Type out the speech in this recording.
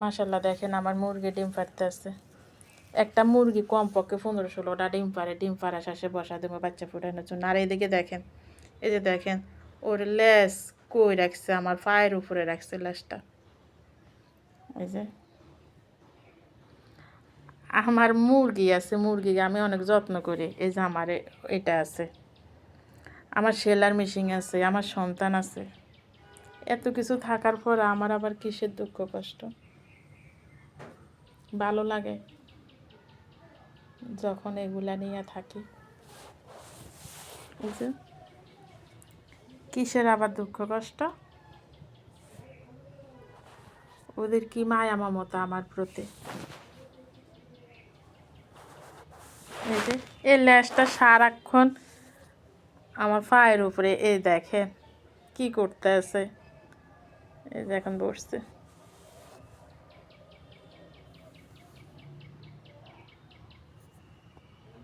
মাশাল্লাহ দেখেন আমার মুরগি ডিম পাড়তেছে। একটা মুরগি কমপক্ষে 15-16টা ডিম পাড়ে। ডিম পাড়া শেষে বসা দেবো বাচ্চা ফুটানোর জন্য। আর এইদিকে দেখেন, এই যে দেখেন ওর লেজ কই রাখছে, আমার পায়ের উপরে রাখছে লেজটা। এই যে আমার মুরগি আছে, মুরগিকে আমি অনেক যত্ন করি। এই যে আমার এটা আছে, আমার সেলার মেশিন আছে, আমার সন্তান আছে। এত কিছু থাকার পর আমার আবার কিসের দুঃখ কষ্ট? ভালো লাগে যখন এগুলা নিয়ে থাকি। এই যে কিসের আবার দুঃখ কষ্ট? ওদের কি মায়া মমতা আমার প্রতি। এই যে এই ল্যাসটা সারাক্ষণ আমার পায়ের উপরে। এই দেখেন কি করতে আছে, এই যে এখন বসছে।